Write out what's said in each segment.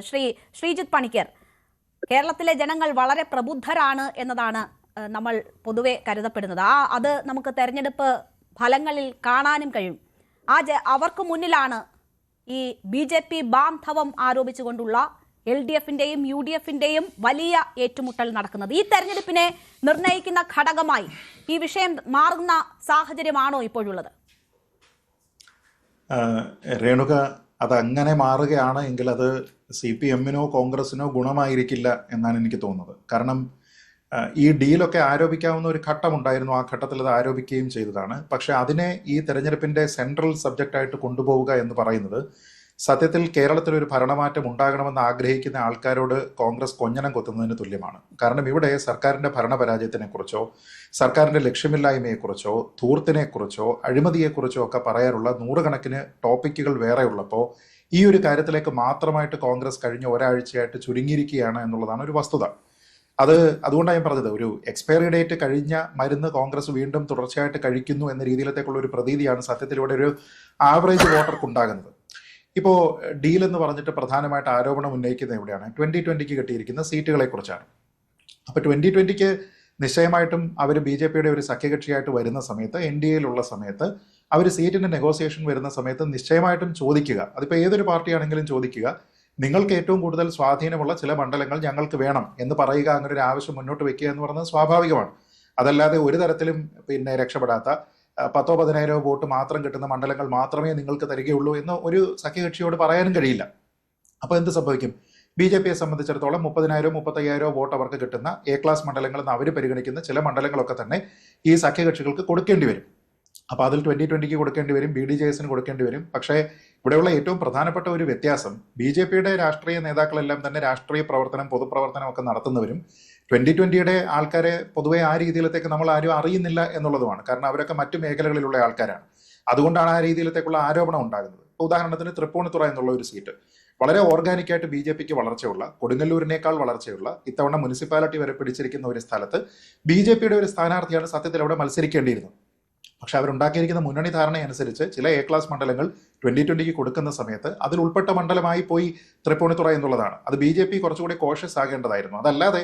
ശ്രീജിത്ത് പണിക്കർ, കേരളത്തിലെ ജനങ്ങൾ വളരെ പ്രബുദ്ധരാണ് എന്നതാണ് നമ്മൾ പൊതുവെ കരുതപ്പെടുന്നത്. അത് നമുക്ക് തെരഞ്ഞെടുപ്പ് ഫലങ്ങളിൽ കാണാനും കഴിയും. അവർക്ക് മുന്നിലാണ് ഈ BJP ബാന്ധവം ആരോപിച്ചുകൊണ്ടുള്ള LDFന്റെയും UDFന്റെയും വലിയ ഏറ്റുമുട്ടൽ നടക്കുന്നത്. ഈ തെരഞ്ഞെടുപ്പിനെ നിർണ്ണയിക്കുന്ന ഘടകമായി ഈ വിഷയം മാറുന്ന സാഹചര്യമാണോ ഇപ്പോഴുള്ളത്? രേണുക, അതങ്ങനെ മാറുകയാണ് എങ്കിൽ അത് CPM-നോ കോൺഗ്രസിനോ ഗുണമായിരിക്കില്ല എന്നാണ് എനിക്ക് തോന്നുന്നത്. കാരണം ഈ ഡീലൊക്കെ ആരോപിക്കാവുന്ന ഒരു ഘട്ടമുണ്ടായിരുന്നു. ആ ഘട്ടത്തിൽ അത് ആരോപിക്കുകയും ചെയ്തതാണ്. പക്ഷെ അതിനെ ഈ തെരഞ്ഞെടുപ്പിന്റെ സെൻട്രൽ സബ്ജക്റ്റായിട്ട് കൊണ്ടുപോവുക എന്ന് പറയുന്നത് സത്യത്തിൽ കേരളത്തിൽ ഒരു ഭരണമാറ്റം ഉണ്ടാകണമെന്ന് ആഗ്രഹിക്കുന്ന ആൾക്കാരോട് കോൺഗ്രസ് കൊഞ്ഞനം കൊത്തുന്നതിന് തുല്യമാണ്. കാരണം ഇവിടെ സർക്കാരിന്റെ ഭരണപരാജയത്തിനെക്കുറിച്ചോ സർക്കാരിന്റെ ലക്ഷ്യമില്ലായ്മയെക്കുറിച്ചോ ധൂർത്തിനെക്കുറിച്ചോ അഴിമതിയെക്കുറിച്ചോ ഒക്കെ പറയാനുള്ള നൂറുകണക്കിന് ടോപ്പിക്കുകൾ വേറെ ഉള്ളപ്പോൾ ഈ ഒരു കാര്യത്തിലേക്ക് മാത്രമായിട്ട് കോൺഗ്രസ് കഴിഞ്ഞ ഒരാഴ്ചയായിട്ട് ചുരുങ്ങിയിരിക്കുകയാണ് എന്നുള്ളതാണ് ഒരു വസ്തുത. അതുകൊണ്ടാണ് ഞാൻ പറഞ്ഞത്, ഒരു എക്സ്പയറി ഡേറ്റ് കഴിഞ്ഞ മരുന്ന് കോൺഗ്രസ് വീണ്ടും തുടർച്ചയായിട്ട് കഴിക്കുന്നു എന്ന രീതിയിലത്തേക്കുള്ള ഒരു പ്രതീതിയാണ് സത്യത്തിൽ ഇവിടെ ഒരു ആവറേജ് വോട്ടർക്ക് ഉണ്ടാകുന്നത്. ഇപ്പോൾ ഡീൽ എന്ന് പറഞ്ഞിട്ട് പ്രധാനമായിട്ട് ആരോപണം ഉന്നയിക്കുന്നത് എവിടെയാണ്? 2020 കിട്ടിയിരിക്കുന്ന സീറ്റുകളെ കുറിച്ചാണ്. അപ്പോൾ 2020 നിശ്ചയമായിട്ടും അവർ BJPയുടെ ഒരു സഖ്യകക്ഷിയായിട്ട് വരുന്ന സമയത്ത്, NDAയിലുള്ള സമയത്ത്, അവർ സീറ്റിന്റെ നെഗോസിയേഷൻ വരുന്ന സമയത്ത് നിശ്ചയമായിട്ടും ചോദിക്കുക, അതിപ്പോൾ ഏതൊരു പാർട്ടിയാണെങ്കിലും ചോദിക്കുക, നിങ്ങൾക്ക് ഏറ്റവും കൂടുതൽ സ്വാധീനമുള്ള ചില മണ്ഡലങ്ങൾ ഞങ്ങൾക്ക് വേണം എന്ന് പറയുക. അങ്ങനെ ഒരു ആവശ്യം മുന്നോട്ട് വെക്കുക എന്ന് പറയുന്നത് സ്വാഭാവികമാണ്. അതല്ലാതെ ഒരു തരത്തിലും രക്ഷപ്പെടാത്ത 10,000-10,000 വോട്ട് മാത്രം കിട്ടുന്ന മണ്ഡലങ്ങൾ മാത്രമേ നിങ്ങൾക്ക് തരികയുള്ളൂ എന്ന് ഒരു സഖ്യകക്ഷിയോട് പറയാനും കഴിയില്ല. അപ്പോൾ എന്ത് സംഭവിക്കും? BJPയെ സംബന്ധിച്ചിടത്തോളം 30,000-35,000 വോട്ട് അവർക്ക് കിട്ടുന്ന A ക്ലാസ് മണ്ഡലങ്ങൾ എന്ന് അവർ പരിഗണിക്കുന്ന ചില മണ്ഡലങ്ങളൊക്കെ തന്നെ ഈ സഖ്യകക്ഷികൾക്ക് കൊടുക്കേണ്ടി വരും. അപ്പോൾ അതിൽ 2020 കൊടുക്കേണ്ടി വരും, BDJSന് കൊടുക്കേണ്ടി വരും. പക്ഷേ ഇവിടെയുള്ള ഏറ്റവും പ്രധാനപ്പെട്ട ഒരു വ്യത്യാസം, BJPയുടെ രാഷ്ട്രീയ നേതാക്കളെല്ലാം തന്നെ രാഷ്ട്രീയ പ്രവർത്തനം, പൊതുപ്രവർത്തനം ഒക്കെ നടത്തുന്നവരും 2020യുടെ ആൾക്കാരെ പൊതുവെ ആ രീതിയിലത്തേക്ക് നമ്മൾ ആരും അറിയുന്നില്ല എന്നുള്ളതുമാണ്. കാരണം അവരൊക്കെ മറ്റു മേഖലകളിലുള്ള ആൾക്കാരാണ്. അതുകൊണ്ടാണ് ആ രീതിയിലത്തേക്കുള്ള ആരോപണം ഉണ്ടാകുന്നത്. ഉദാഹരണത്തിന് തൃപ്പൂണിത്തുറ എന്നുള്ള ഒരു സീറ്റ് വളരെ ഓർഗാനിക്കായിട്ട് BJPക്ക് വളർച്ചയുള്ള, കൊടുങ്ങല്ലൂരിനേക്കാൾ വളർച്ചയുള്ള, ഇത്തവണ മുനിസിപ്പാലിറ്റി വരെ പിടിച്ചിരിക്കുന്ന ഒരു സ്ഥലത്ത് BJPയുടെ ഒരു സ്ഥാനാർത്ഥിയാണ് സത്യത്തിൽ അവിടെ മത്സരിക്കേണ്ടിയിരുന്നത്. പക്ഷെ അവരുണ്ടാക്കിയിരിക്കുന്ന മുന്നണി ധാരണ അനുസരിച്ച് ചില A ക്ലാസ് മണ്ഡലങ്ങൾ 2020 കൊടുക്കുന്ന സമയത്ത് അതിൽ ഉൾപ്പെട്ട മണ്ഡലമായി പോയി തൃപ്പൂണിത്തുറ എന്നുള്ളതാണ്. അത് BJP കുറച്ചുകൂടി കോഷ്യസ് ആകേണ്ടതായിരുന്നു. അതല്ലാതെ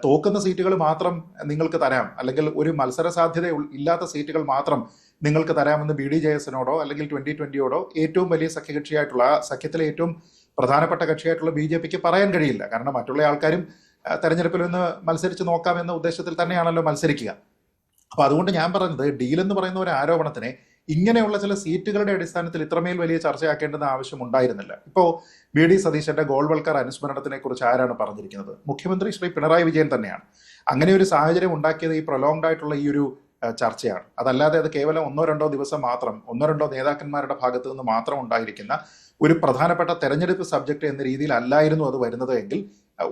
തോക്കുന്ന സീറ്റുകൾ മാത്രം നിങ്ങൾക്ക് തരാം, അല്ലെങ്കിൽ ഒരു മത്സര സാധ്യത ഇല്ലാത്ത സീറ്റുകൾ മാത്രം നിങ്ങൾക്ക് തരാമെന്ന് BDJSനോടോ അല്ലെങ്കിൽ 2020യോടോ ഏറ്റവും വലിയ സഖ്യകക്ഷിയായിട്ടുള്ള, സഖ്യത്തിലെ ഏറ്റവും പ്രധാനപ്പെട്ട കക്ഷിയായിട്ടുള്ള BJPക്ക് പറയാൻ കഴിയില്ല. കാരണം മറ്റുള്ള ആൾക്കാരും തെരഞ്ഞെടുപ്പിൽ നിന്ന് മത്സരിച്ച് നോക്കാമെന്ന ഉദ്ദേശത്തിൽ തന്നെയാണല്ലോ മത്സരിക്കുക. അപ്പൊ അതുകൊണ്ട് ഞാൻ പറഞ്ഞത്, ഡീൽ എന്ന് പറയുന്ന ഒരു ആരോപണത്തിനെ ഇങ്ങനെയുള്ള ചില സീറ്റുകളുടെ അടിസ്ഥാനത്തിൽ ഇത്രമേൽ വലിയ ചർച്ചയാക്കേണ്ടുന്ന ആവശ്യം ഉണ്ടായിരുന്നില്ല. ഇപ്പോൾ VD സതീശന്റെ ഗോൾവൽക്കർ അനുസ്മരണത്തിനെ കുറിച്ച് ആരാണ് പറഞ്ഞിരിക്കുന്നത്? മുഖ്യമന്ത്രി ശ്രീ പിണറായി വിജയൻ തന്നെയാണ്. അങ്ങനെ ഒരു സാഹചര്യം ഉണ്ടാക്കിയത് ഈ പ്രൊലോങ്ഡ് ആയിട്ടുള്ള ഈ ഒരു ചർച്ചയാണ്. അതല്ലാതെ അത് കേവലം 1-2 ദിവസം മാത്രം 1-2 നേതാക്കന്മാരുടെ ഭാഗത്ത് നിന്ന് മാത്രം ഉണ്ടായിരിക്കുന്ന ഒരു പ്രധാനപ്പെട്ട തെരഞ്ഞെടുപ്പ് സബ്ജക്ട് എന്ന രീതിയിൽ അല്ലായിരുന്നു അത് വരുന്നത് എങ്കിൽ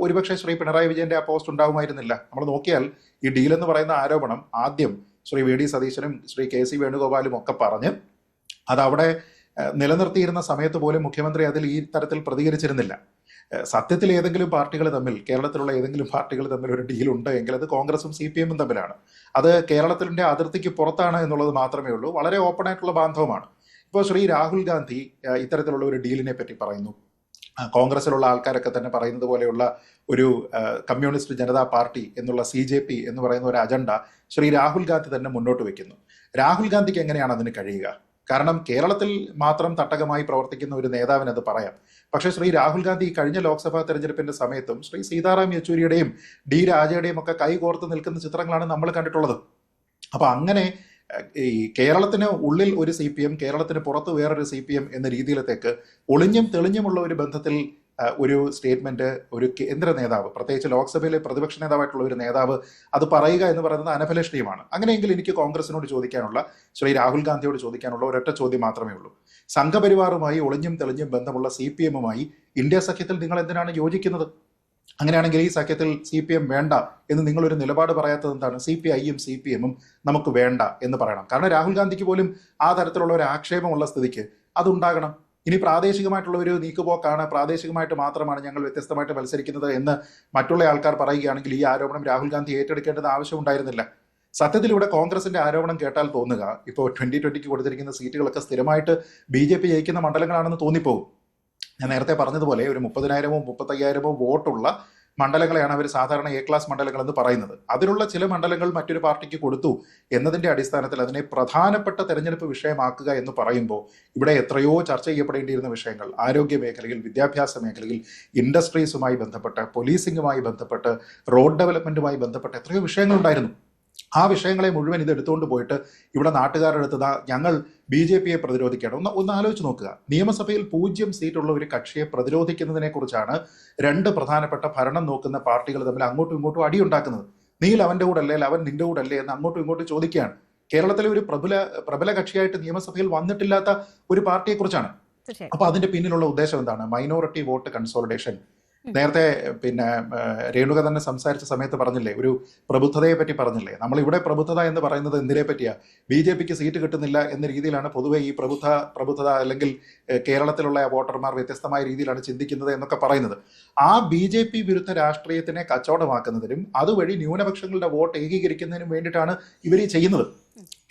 ഒരുപക്ഷെ ശ്രീ പിണറായി വിജയന്റെ ആ പോസ്റ്റ് ഉണ്ടാവുമായിരുന്നില്ല. നമ്മൾ നോക്കിയാൽ ഈ ഡീൽ എന്ന് പറയുന്ന ആരോപണം ആദ്യം ശ്രീ VD സതീശനും ശ്രീ KC വേണുഗോപാലും ഒക്കെ പറഞ്ഞ് അതവിടെ നിലനിർത്തിയിരുന്ന സമയത്ത് പോലും മുഖ്യമന്ത്രി അതിൽ ഈ തരത്തിൽ പ്രതികരിച്ചിരുന്നില്ല. സത്യത്തിൽ ഏതെങ്കിലും പാർട്ടികൾ തമ്മിൽ, കേരളത്തിലുള്ള ഏതെങ്കിലും പാർട്ടികൾ തമ്മിൽ ഒരു ഡീൽ ഉണ്ട് എങ്കിൽ അത് കോൺഗ്രസും CPM-ഉം തമ്മിലാണ്. അത് കേരളത്തിന്റെ അതിർത്തിക്ക് പുറത്താണ് എന്നുള്ളത് മാത്രമേ ഉള്ളൂ. വളരെ ഓപ്പൺ ആയിട്ടുള്ള ബാന്ധവമാണ്. ഇപ്പോൾ ശ്രീ രാഹുൽ ഗാന്ധി ഇത്തരത്തിലുള്ള ഒരു ഡീലിനെ പറ്റി പറയുന്നു. കോൺഗ്രസിലുള്ള ആൾക്കാരൊക്കെ തന്നെ പറയുന്നത് പോലെയുള്ള ഒരു കമ്മ്യൂണിസ്റ്റ് ജനതാ പാർട്ടി എന്നുള്ള CJP എന്ന് പറയുന്ന ഒരു അജണ്ട ശ്രീ രാഹുൽ ഗാന്ധി തന്നെ മുന്നോട്ട് വെക്കുന്നു. രാഹുൽ ഗാന്ധിക്ക് എങ്ങനെയാണ് അതിന് കഴിയുക? കാരണം കേരളത്തിൽ മാത്രം തട്ടകമായി പ്രവർത്തിക്കുന്ന ഒരു നേതാവിന് അത് പറയാം. പക്ഷേ ശ്രീ രാഹുൽ ഗാന്ധി കഴിഞ്ഞ ലോക്സഭാ തെരഞ്ഞെടുപ്പിന്റെ സമയത്തും ശ്രീ സീതാറാം യെച്ചൂരിയുടെയും D രാജയുടെയും ഒക്കെ കൈകോർത്ത് നിൽക്കുന്ന ചിത്രങ്ങളാണ് നമ്മൾ കണ്ടിട്ടുള്ളത്. അപ്പൊ അങ്ങനെ ഈ കേരളത്തിന് ഉള്ളിൽ ഒരു CPM, കേരളത്തിന് പുറത്ത് വേറൊരു CPM എന്ന രീതിയിലത്തേക്ക് ഒളിഞ്ഞും തെളിഞ്ഞുമുള്ള ഒരു ബന്ധത്തിൽ ഒരു സ്റ്റേറ്റ്മെന്റ് ഒരു കേന്ദ്ര നേതാവ്, പ്രത്യേകിച്ച് ലോക്സഭയിലെ പ്രതിപക്ഷ നേതാവായിട്ടുള്ള ഒരു നേതാവ് അത് പറയുക എന്ന് പറയുന്നത് അനഭിലഷണീയമാണ്. അങ്ങനെയെങ്കിൽ എനിക്ക് കോൺഗ്രസിനോട് ചോദിക്കാനുള്ള, ശ്രീ രാഹുൽ ഗാന്ധിയോട് ചോദിക്കാനുള്ള ഒരൊറ്റ ചോദ്യം മാത്രമേ ഉള്ളൂ. സംഘപരിവാറുമായി ഒളിഞ്ഞും തെളിഞ്ഞും ബന്ധമുള്ള CPM-ഉമായി ഇന്ത്യ സഖ്യത്തിൽ നിങ്ങൾ എന്തിനാണ് യോജിക്കുന്നത്? അങ്ങനെയാണെങ്കിൽ ഈ സഖ്യത്തിൽ CPM വേണ്ട എന്ന് നിങ്ങളൊരു നിലപാട് പറയാത്തത് എന്താണ്? CPI-യും CPM-ഉം നമുക്ക് വേണ്ട എന്ന് പറയണം. കാരണം രാഹുൽ ഗാന്ധിക്ക് പോലും ആ തരത്തിലുള്ള ഒരു ആക്ഷേപമുള്ള സ്ഥിതിക്ക് അതുണ്ടാകണം. ഇനി പ്രാദേശികമായിട്ടുള്ള ഒരു നീക്കുപോക്കാണ്, പ്രാദേശികമായിട്ട് മാത്രമാണ് ഞങ്ങൾ വ്യത്യസ്തമായിട്ട് മത്സരിക്കുന്നത് എന്ന് മറ്റുള്ള ആൾക്കാർ പറയുകയാണെങ്കിൽ ഈ ആരോപണം രാഹുൽ ഗാന്ധി ഏറ്റെടുക്കേണ്ടത് ആവശ്യം ഉണ്ടായിരുന്നില്ല. സത്യത്തിൽ ഇവിടെ കോൺഗ്രസിന്റെ ആരോപണം കേട്ടാൽ തോന്നുക ഇപ്പോൾ 2020 കൊടുത്തിരിക്കുന്ന സീറ്റുകളൊക്കെ സ്ഥിരമായിട്ട് BJP ജയിക്കുന്ന മണ്ഡലങ്ങളാണെന്ന് തോന്നിപ്പോകും. ഞാൻ നേരത്തെ പറഞ്ഞതുപോലെ ഒരു 30,000-ഓ 35,000-ഓ വോട്ടുള്ള മണ്ഡലങ്ങളെയാണ് അവർ സാധാരണ എ ക്ലാസ് മണ്ഡലങ്ങൾ എന്ന് പറയുന്നത്. അതിലുള്ള ചില മണ്ഡലങ്ങൾ മറ്റൊരു പാർട്ടിക്ക് കൊടുത്തു എന്നതിന്റെ അടിസ്ഥാനത്തിൽ അതിനെ പ്രധാനപ്പെട്ട തെരഞ്ഞെടുപ്പ് വിഷയമാക്കുക എന്ന് പറയുമ്പോൾ ഇവിടെ എത്രയോ ചർച്ച ചെയ്യപ്പെടേണ്ടിയിരുന്ന വിഷയങ്ങൾ ആരോഗ്യ മേഖലയിൽ, വിദ്യാഭ്യാസ മേഖലയിൽ, ഇൻഡസ്ട്രീസുമായി ബന്ധപ്പെട്ട്, പോലീസിംഗുമായി ബന്ധപ്പെട്ട്, റോഡ് ഡെവലപ്മെന്റുമായി ബന്ധപ്പെട്ട് എത്രയോ വിഷയങ്ങളുണ്ടായിരുന്നു. ആ വിഷയങ്ങളെ മുഴുവൻ ഇത് എടുത്തുകൊണ്ട് പോയിട്ട് ഇവിടെ നാട്ടുകാരുടെ അടുത്ത് ഞങ്ങൾ BJP-യെ പ്രതിരോധിക്കണം. ഒന്ന് ആലോചിച്ച് നോക്കുക. നിയമസഭയിൽ 0 സീറ്റുള്ള ഒരു കക്ഷിയെ പ്രതിരോധിക്കുന്നതിനെ കുറിച്ചാണ് രണ്ട് പ്രധാനപ്പെട്ട ഭരണം നോക്കുന്ന പാർട്ടികൾ തമ്മിൽ അങ്ങോട്ടും ഇങ്ങോട്ടും അടിയുണ്ടാക്കുന്നത്. നീ അവന്റെ കൂടെ അല്ലേ, അവൻ നിന്റെ കൂടെ അല്ലേ എന്ന് അങ്ങോട്ടും ഇങ്ങോട്ടും ചോദിക്കുകയാണ്. കേരളത്തിലെ ഒരു പ്രബല കക്ഷിയായിട്ട് നിയമസഭയിൽ വന്നിട്ടില്ലാത്ത ഒരു പാർട്ടിയെ കുറിച്ചാണ്. അപ്പൊ അതിന്റെ പിന്നിലുള്ള ഉദ്ദേശം എന്താണ്? Minority vote consolidation. നേരത്തെ രേണുക തന്നെ സംസാരിച്ച സമയത്ത് പറഞ്ഞില്ലേ, ഒരു പ്രബുദ്ധതയെ പറ്റി പറഞ്ഞില്ലേ. നമ്മളിവിടെ പ്രബുദ്ധത എന്ന് പറയുന്നത് എന്തിനെ പറ്റിയാ? BJP-ക്ക് സീറ്റ് കിട്ടുന്നില്ല എന്ന രീതിയിലാണ് പൊതുവെ ഈ പ്രബുദ്ധത അല്ലെങ്കിൽ കേരളത്തിലുള്ള വോട്ടർമാർ വ്യത്യസ്തമായ രീതിയിലാണ് ചിന്തിക്കുന്നത് എന്നൊക്കെ പറയുന്നത്. ആ BJP വിരുദ്ധ രാഷ്ട്രീയത്തിനെ കച്ചവടമാക്കുന്നതിനും അതുവഴി ന്യൂനപക്ഷങ്ങളുടെ വോട്ട് ഏകീകരിക്കുന്നതിനും വേണ്ടിയിട്ടാണ് ഇവർ ഈ ചെയ്യുന്നത്.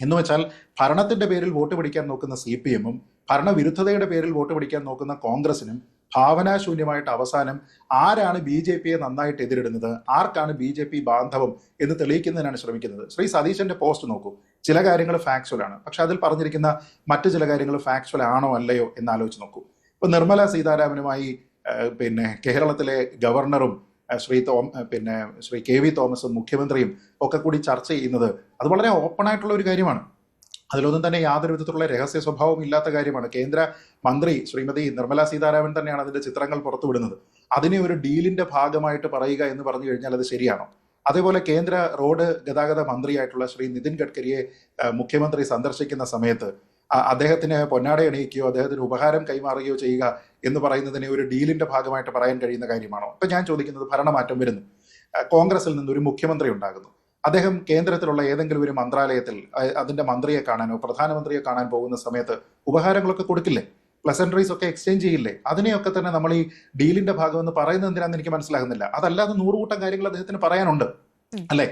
എന്ന് വെച്ചാൽ ഭരണത്തിന്റെ പേരിൽ വോട്ട് പിടിക്കാൻ നോക്കുന്ന CPM-ഉം ഭരണവിരുദ്ധതയുടെ പേരിൽ വോട്ട് പിടിക്കാൻ നോക്കുന്ന കോൺഗ്രസിനും ഭാവനാശൂന്യമായിട്ട് അവസാനം ആരാണ് BJP-യെ നന്നായിട്ട് എതിരിടുന്നത്, ആർക്കാണ് BJP ബാന്ധവം എന്ന് തെളിയിക്കുന്നതിനാണ് ശ്രമിക്കുന്നത്. ശ്രീ സതീശന്റെ പോസ്റ്റ് നോക്കൂ. ചില കാര്യങ്ങൾ ഫാക്ച്വൽ ആണ്, പക്ഷെ അതിൽ പറഞ്ഞിരിക്കുന്ന മറ്റു ചില കാര്യങ്ങൾ ഫാക്ച്വൽ ആണോ അല്ലയോ എന്ന് ആലോചിച്ച് നോക്കൂ. ഇപ്പൊ നിർമ്മല സീതാരാമനുമായി കേരളത്തിലെ ഗവർണറും ശ്രീ KV തോമസും മുഖ്യമന്ത്രിയും ഒക്കെ കൂടി ചർച്ച ചെയ്യുന്നത് അത് വളരെ ഓപ്പൺ ആയിട്ടുള്ള ഒരു കാര്യമാണ്. അതിലൊന്നും തന്നെ യാതൊരു വിധത്തിലുള്ള രഹസ്യ സ്വഭാവം ഇല്ലാത്ത കാര്യമാണ്. കേന്ദ്ര മന്ത്രി ശ്രീമതി നിർമ്മല സീതാരാമൻ തന്നെയാണ് അതിന്റെ ചിത്രങ്ങൾ പുറത്തുവിടുന്നത്. അതിനെ ഒരു ഡീലിന്റെ ഭാഗമായിട്ട് പറയുക എന്ന് പറഞ്ഞു കഴിഞ്ഞാൽ അത് ശരിയാണോ? അതേപോലെ കേന്ദ്ര റോഡ് ഗതാഗത മന്ത്രിയായിട്ടുള്ള ശ്രീ നിതിൻ ഗഡ്കരിയെ മുഖ്യമന്ത്രി സന്ദർശിക്കുന്ന സമയത്ത് അദ്ദേഹത്തിന് പൊന്നാട അണിയിക്കുകയോ അദ്ദേഹത്തിന് ഉപഹാരം കൈമാറുകയോ ചെയ്യുക എന്ന് പറയുന്നതിനെ ഒരു ഡീലിന്റെ ഭാഗമായിട്ട് പറയാൻ കഴിയുന്ന കാര്യമാണോ? ഇപ്പൊ ഞാൻ ചോദിക്കുന്നത്, ഭരണമാറ്റം വരുന്നു, കോൺഗ്രസിൽ നിന്നൊരു മുഖ്യമന്ത്രി ഉണ്ടാകുന്നു, അദ്ദേഹം കേന്ദ്രത്തിലുള്ള ഏതെങ്കിലും ഒരു മന്ത്രാലയത്തിൽ അതിന്റെ മന്ത്രിയെ കാണാനോ പ്രധാനമന്ത്രിയെ കാണാൻ പോകുന്ന സമയത്ത് ഉപഹാരങ്ങളൊക്കെ കൊടുക്കില്ലേ? പ്ലസൻട്രീസ് ഒക്കെ എക്സ്ചേഞ്ച് ചെയ്യില്ലേ? അതിനെയൊക്കെ തന്നെ നമ്മൾ ഈ ഡീലിന്റെ ഭാഗമെന്ന് പറയുന്നത് എന്തിനാന്ന് എനിക്ക് മനസ്സിലാകുന്നില്ല. അതല്ലാതെ 100 കൂട്ടം കാര്യങ്ങൾ അദ്ദേഹത്തിന് പറയാനുണ്ട് അല്ലെ?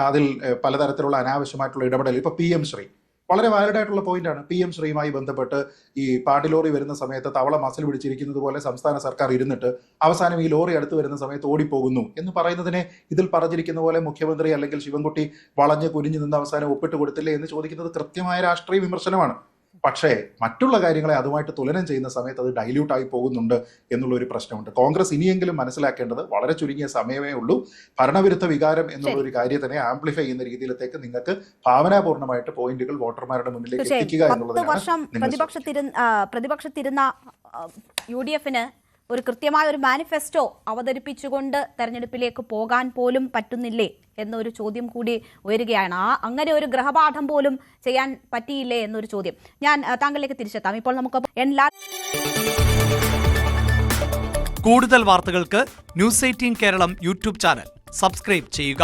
അതിൽ പലതരത്തിലുള്ള അനാവശ്യമായിട്ടുള്ള ഇടപെടൽ. ഇപ്പൊ PM ശ്രീ വളരെ വാലിഡ് ആയിട്ടുള്ള പോയിന്റാണ്. PM ശ്രീയുമായി ബന്ധപ്പെട്ട് ഈ പാടിലോറി വരുന്ന സമയത്ത് തവള മസിൽ പിടിച്ചിരിക്കുന്നത് പോലെ സംസ്ഥാന സർക്കാർ ഇരുന്നിട്ട് അവസാനം ഈ ലോറി അടുത്ത് വരുന്ന സമയത്ത് ഓടിപ്പോകുന്നു എന്ന് പറയുന്നതിനെ ഇതിൽ പറഞ്ഞിരിക്കുന്ന പോലെ മുഖ്യമന്ത്രി അല്ലെങ്കിൽ ശിവൻകുട്ടി വളഞ്ഞ് കുനിഞ്ഞു നിന്ന് അവസാനം ഒപ്പിട്ട് കൊടുത്തില്ലേ എന്ന് ചോദിക്കുന്നത് കൃത്യമായ രാഷ്ട്രീയ വിമർശനമാണ്. പക്ഷേ മറ്റുള്ള കാര്യങ്ങളെ അതുമായിട്ട് തുലനം ചെയ്യുന്ന സമയത്ത് അത് ഡൈല്യൂട്ടായി പോകുന്നുണ്ട് എന്നുള്ള ഒരു പ്രശ്നമുണ്ട്. കോൺഗ്രസ് ഇനിയെങ്കിലും മനസ്സിലാക്കേണ്ടത് വളരെ ചുരുങ്ങിയ സമയമേ ഉള്ളൂ. ഭരണവിരുദ്ധ വികാരം എന്നുള്ള ഒരു കാര്യത്തിനെ ആംപ്ലിഫൈ ചെയ്യുന്ന രീതിയിലേക്ക് നിങ്ങൾക്ക് ഭാവനാപൂർണ്ണമായിട്ട് പോയിന്റുകൾ വോട്ടർമാരുടെ മുന്നിലേക്ക് എത്തിക്കുക എന്നുള്ളതാണ്. പ്രതിപക്ഷത്തിരുന്ന UDF-ന് ഒരു കൃത്യമായ ഒരു മാനിഫെസ്റ്റോ അവതരിപ്പിച്ചുകൊണ്ട് തെരഞ്ഞെടുപ്പിലേക്ക് പോകാൻ പോലും പറ്റുന്നില്ലേ എന്നൊരു ചോദ്യം കൂടി ഉയരുകയാണ്. അങ്ങനെ ഒരു ഗ്രഹപാഠം പോലും ചെയ്യാൻ പറ്റിയില്ലേ എന്നൊരു ചോദ്യം. ഞാൻ താങ്കളിലേക്ക് തിരിച്ചെത്താം. ഇപ്പോൾ നമുക്ക് കൂടുതൽ വാർത്തകൾക്ക് News 18 Keralam YouTube channel subscribe ചെയ്യുക.